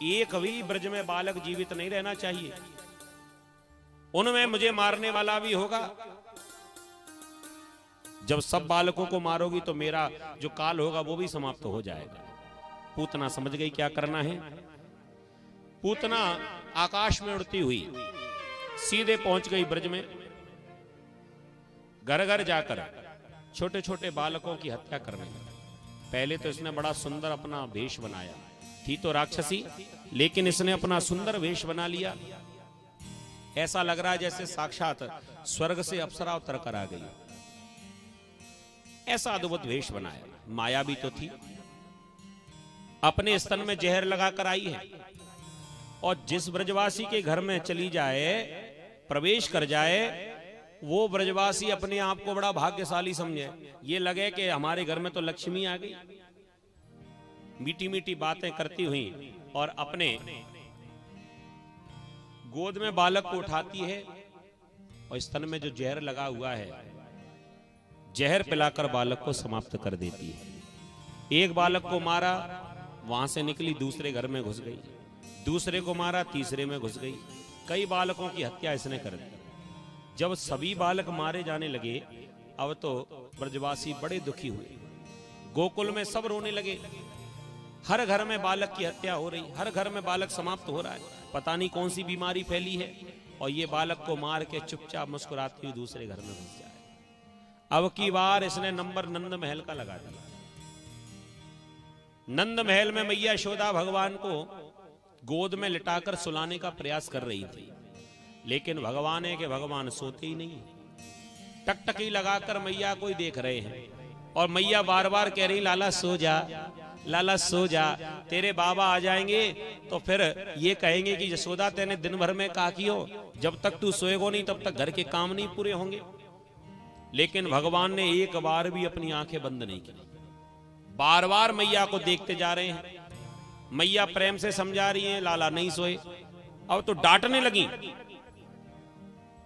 एक भी ब्रज में बालक जीवित नहीं रहना चाहिए, उनमें मुझे मारने वाला भी होगा। जब सब बालकों को मारोगी तो मेरा जो काल होगा वो भी समाप्त हो जाएगा। पूतना समझ गई क्या करना है। पूतना आकाश में उड़ती हुई सीधे पहुंच गई ब्रज में। घर घर जाकर छोटे छोटे बालकों की हत्या करने लगी। पहले तो इसने बड़ा सुंदर अपना वेश बनाया, थी तो राक्षसी लेकिन इसने अपना सुंदर वेश बना लिया। ऐसा लग रहा है जैसे साक्षात स्वर्ग से अप्सरा उतर कर आ गई। ऐसा अद्भुत वेश बनाया। माया भी तो थी, अपने स्तन में जहर लगाकर आई है। और जिस ब्रजवासी के घर में चली जाए, प्रवेश कर जाए, वो ब्रजवासी अपने आप को बड़ा भाग्यशाली समझे। ये लगे कि हमारे घर में तो लक्ष्मी आ गई। मीठी मीठी बातें करती हुई और अपने गोद में बालक को उठाती है और स्तन में जो जहर लगा हुआ है, जहर पिलाकर बालक को समाप्त कर देती है। एक बालक को मारा, वहां से निकली दूसरे घर में घुस गई, दूसरे को मारा, तीसरे में घुस गई। कई बालकों की हत्या इसने कर दी। जब सभी बालक मारे जाने लगे, अब तो ब्रजवासी बड़े दुखी हुए। गोकुल में सब रोने लगे। हर घर में बालक की हत्या हो रही, हर घर में बालक समाप्त हो रहा है। पता नहीं कौन सी बीमारी फैली है। और ये बालक को मार के चुपचाप मुस्कुराती हुई दूसरे घर में घुस जाए। अब की बार इसने नंबर नंद महल का लगा दिया। नंद महल में मैया यशोदा भगवान को गोद में लिटाकर सुलाने का प्रयास कर रही थी, लेकिन भगवान है कि भगवान सोते ही नहीं। टकटकी लगाकर मैया को ही देख रहे हैं और मैया बार बार कह रही लाला सो जा, लाला सो जा, तेरे बाबा आ जाएंगे तो फिर ये कहेंगे कि यशोदा तेने दिन भर में का की हो, जब तक तू सोएगो नहीं तब तक घर के काम नहीं पूरे होंगे। लेकिन भगवान ने एक बार भी अपनी आंखें बंद नहीं की। बार बार मैया को देखते जा रहे हैं। मैया प्रेम से समझा रही हैं, लाला नहीं सोए। अब तो डांटने लगी,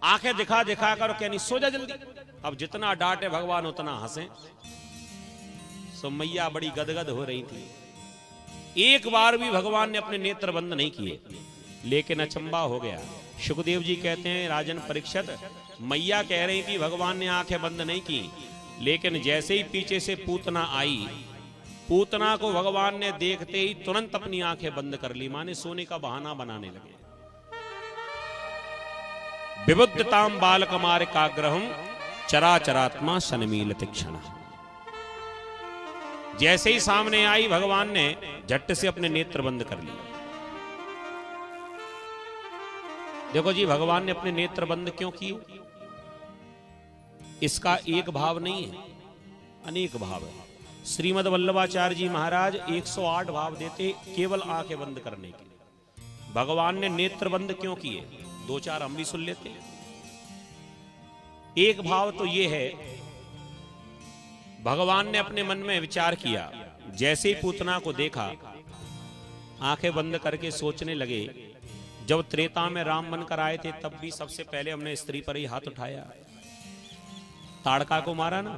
आंखें दिखा दिखा कर कहनी सो जा जल्दी। अब जितना डांटे भगवान उतना हंसे। सो मैया बड़ी गदगद हो रही थी। एक बार भी भगवान ने अपने नेत्र बंद नहीं किए। लेकिन अचंबा हो गया। सुखदेव जी कहते हैं, राजन परीक्षित, मैया कह रही थी भगवान ने आंखें बंद नहीं की, लेकिन जैसे ही पीछे से पूतना आई, पूतना को भगवान ने देखते ही तुरंत अपनी आंखें बंद कर ली। माने सोने का बहाना बनाने लगे। विबुद्धताम बालकमार काग्रहम चराचरात्मा सनमील तीक्षण। जैसे ही सामने आई, भगवान ने झट से अपने नेत्र बंद कर लिए। देखो जी, भगवान ने अपने नेत्र बंद क्यों किए? इसका एक भाव नहीं है, अनेक भाव है। श्रीमद वल्लभाचार्य जी महाराज 108 भाव देते केवल आंखें बंद करने के। भगवान ने नेत्र बंद क्यों किए? दो चार हम भी सुन लेते। एक भाव तो यह है, भगवान ने अपने मन में विचार किया। जैसे ही पूतना को देखा, आंखें बंद करके सोचने लगे। जब त्रेता में राम बनकर आए थे, तब भी सबसे पहले हमने स्त्री पर ही हाथ उठाया, ताड़का को मारा ना।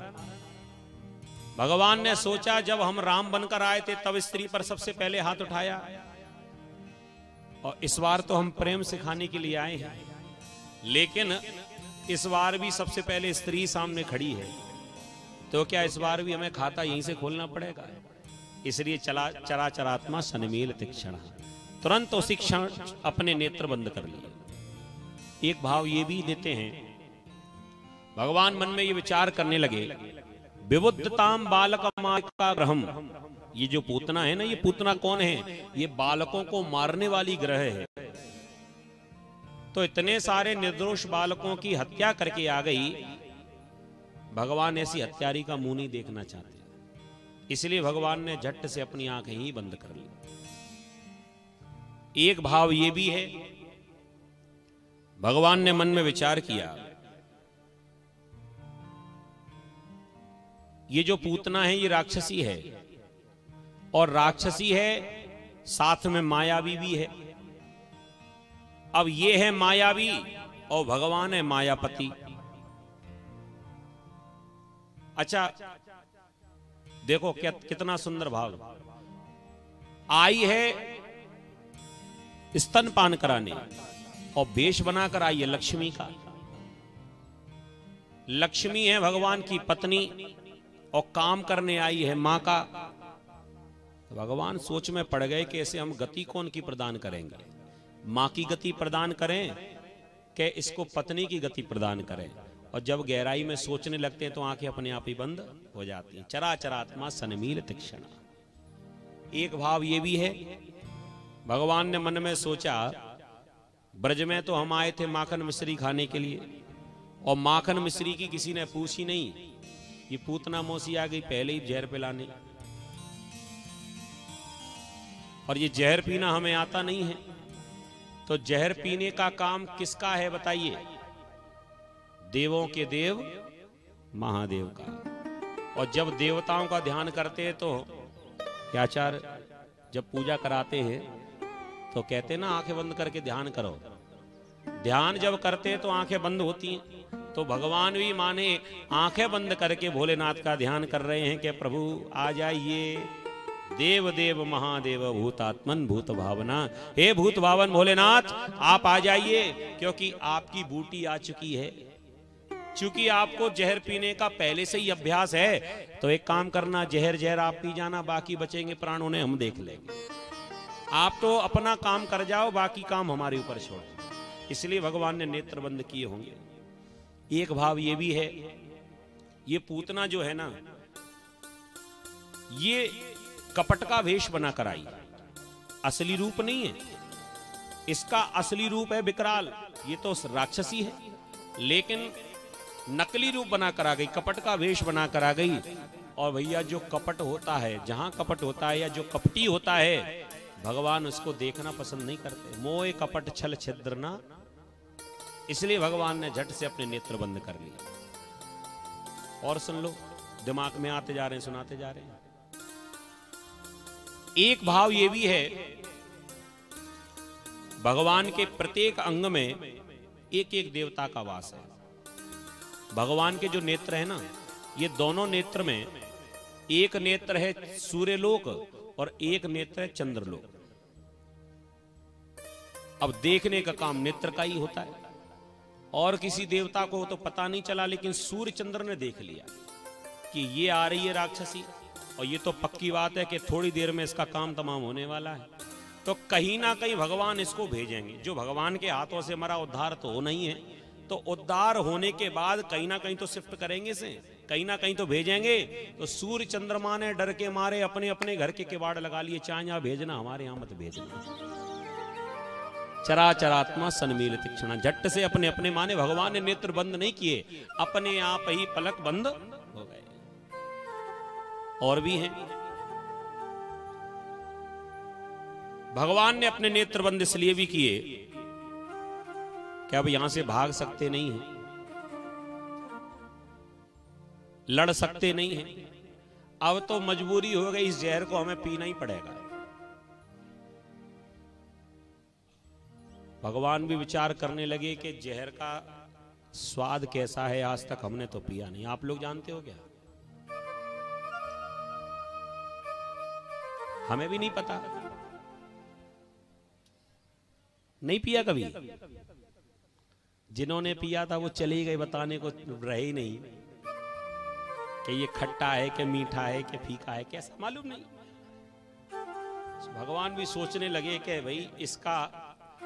भगवान ने सोचा जब हम राम बनकर आए थे तब स्त्री पर सबसे पहले हाथ उठाया, और इस बार तो हम प्रेम सिखाने के लिए आए हैं, लेकिन इस बार भी सबसे पहले स्त्री सामने खड़ी है, तो क्या इस बार भी हमें खाता यहीं से खोलना पड़ेगा? इसलिए चराचरात्मा सनमील तीक्षण, तुरंत उसी क्षण अपने नेत्र बंद कर लिए। एक भाव ये भी देते हैं, भगवान मन में ये विचार करने लगे, विबुद्धताम बालकमाग्रहम। ये जो पूतना है ना, ये पूतना कौन है? ये बालकों को मारने वाली ग्रह है। तो इतने सारे निर्दोष बालकों की हत्या करके आ गई। भगवान ऐसी हत्यारी का मुंह नहीं देखना चाहते, इसलिए भगवान ने झट से अपनी आंखें ही बंद कर ली। एक भाव ये भी है, भगवान ने मन में विचार किया, ये जो पूतना है ये राक्षसी है, और राक्षसी है साथ में मायावी भी है। अब ये है मायावी और भगवान है मायापति। अच्छा देखो क्या कितना सुंदर भाव। आई है स्तनपान कराने, और वेश बनाकर आई है लक्ष्मी का। लक्ष्मी है भगवान की पत्नी और काम करने आई है मां का। तो भगवान सोच में पड़ गए कि ऐसे हम गति कौन की प्रदान करेंगे, मां की गति प्रदान करें कि इसको पत्नी की गति प्रदान करें। और जब गहराई में सोचने लगते हैं तो आंखें अपने आप ही बंद हो जाती हैं। चराचरात्मा सनमील तीक्ष्ण। एक भाव ये भी है, भगवान ने मन में सोचा ब्रज में तो हम आए थे माखन मिश्री खाने के लिए, और माखन मिश्री की किसी ने पूछी नहीं, ये पूतना मौसी आ गई पहले ही जहर पिलाने। और ये जहर पीना हमें आता नहीं है, तो जहर पीने का काम किसका है बताइए? देवों के देव महादेव का। और जब देवताओं का ध्यान करते हैं तो आचार्य जब पूजा कराते हैं तो कहते हैं ना आंखें बंद करके ध्यान करो। ध्यान जब करते हैं तो आंखें बंद होती हैं। तो भगवान भी माने आंखें बंद करके भोलेनाथ का ध्यान कर रहे हैं कि प्रभु आ जाइए, देव देव महादेव भूतात्मन भूत भावना। हे भूत भावन भोलेनाथ आप आ जाइए, क्योंकि आपकी बूटी आ चुकी है। चूंकि आपको जहर पीने का पहले से ही अभ्यास है, तो एक काम करना, जहर आप पी जाना, बाकी बचेंगे प्राण उन्हें हम देख लेंगे। आप तो अपना काम कर जाओ, बाकी काम हमारे ऊपर छोड़। इसलिए भगवान ने नेत्र बंद किए होंगे। एक भाव ये भी है, ये पूतना जो है ना, ये कपट का वेश बनाकर आई, असली रूप नहीं है इसका। असली रूप है विकराल, ये तो राक्षसी है, लेकिन नकली रूप बनाकर आ गई, कपट का वेश बनाकर आ गई। और भैया जो कपट होता है, जहां कपट होता है या जो कपटी होता है, भगवान उसको देखना पसंद नहीं करते। मोह कपट छल छिद्र ना, इसलिए भगवान ने झट से अपने नेत्र बंद कर लिए। और सुन लो, दिमाग में आते जा रहे हैं, सुनाते जा रहे हैं। एक भाव ये भी है, भगवान के प्रत्येक अंग में एक एक देवता का वास है। भगवान के जो नेत्र है ना, ये दोनों नेत्र में एक नेत्र है सूर्यलोक और एक नेत्र है चंद्रलोक। अब देखने का काम नेत्र का ही होता है, और किसी देवता को तो पता नहीं चला, लेकिन सूर्य चंद्र ने देख लिया कि ये आ रही है राक्षसी, और ये तो पक्की बात है कि थोड़ी देर में इसका काम तमाम होने वाला है। तो कहीं ना कहीं भगवान इसको भेजेंगे। जो भगवान के हाथों से हमारा उद्धार तो हो नहीं है, तो उद्धार होने के बाद कहीं ना कहीं तो शिफ्ट करेंगे से, कहीं ना कहीं तो भेजेंगे। तो सूर्य चंद्रमा ने डर के मारे अपने अपने घर के किवाड़ लगा लिए, चाहे यहां भेजना, हमारे यहां मत भेजना। चराचरात्मा सनमील तीक्ष्ण। झट से अपने अपने माने भगवान ने नेत्र बंद नहीं किए, अपने आप ही पलक बंद हो गए। और भी हैं, भगवान ने अपने नेत्र बंद इसलिए भी किए कि अब यहां से भाग सकते नहीं हैं, लड़ सकते नहीं हैं। अब तो मजबूरी हो गई, इस जहर को हमें पीना ही पड़ेगा। भगवान भी विचार करने लगे कि जहर का स्वाद कैसा है, आज तक हमने तो पिया नहीं। आप लोग जानते हो क्या? हमें भी नहीं पता, नहीं पिया कभी। जिन्होंने पिया था वो चले गए, बताने को रहे ही नहीं कि ये खट्टा है कि मीठा है कि फीका है, कैसा मालूम नहीं। भगवान भी सोचने लगे कि भाई इसका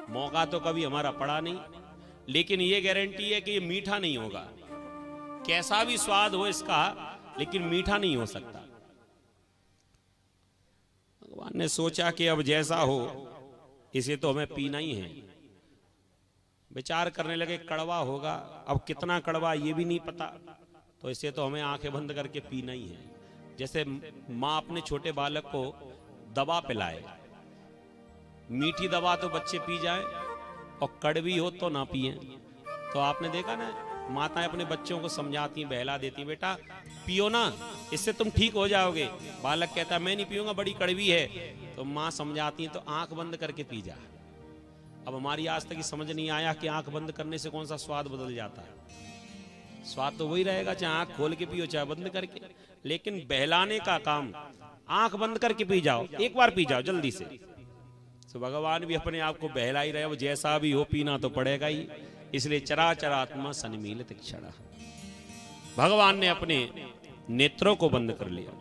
मौका तो कभी हमारा पड़ा नहीं, लेकिन ये गारंटी है कि ये मीठा नहीं होगा। कैसा भी स्वाद हो इसका, लेकिन मीठा नहीं हो सकता। भगवान ने सोचा कि अब जैसा हो, इसे तो हमें पीना ही है। विचार करने लगे कड़वा होगा, अब कितना कड़वा ये भी नहीं पता, तो इसे तो हमें आंखें बंद करके पीना ही है। जैसे माँ अपने छोटे बालक को दवा पिलाए, मीठी दवा तो बच्चे पी जाए और कड़वी हो तो ना पिए। तो आपने देखा ना, माताएं अपने बच्चों को समझाती हैं, बहला देती हैं, बेटा पियो ना, इससे तुम ठीक हो जाओगे। बालक कहता है मैं नहीं पीऊंगा, बड़ी कड़वी है। तो माँ समझाती है तो आंख बंद करके पी जा। अब हमारी आज तक समझ नहीं आया कि आंख बंद करने से कौन सा स्वाद बदल जाता है। स्वाद तो वही रहेगा, चाहे आंख खोल के पियो चाहे बंद करके। लेकिन बहलाने का काम, आंख बंद करके पी जाओ, एक बार पी जाओ जल्दी से, तो भगवान भी अपने आप को बहला ही रहे, वो जैसा भी हो पीना तो पड़ेगा ही। इसलिए चराचरात्मा सन्मीलित क्षण, भगवान ने अपने नेत्रों को बंद कर लिया।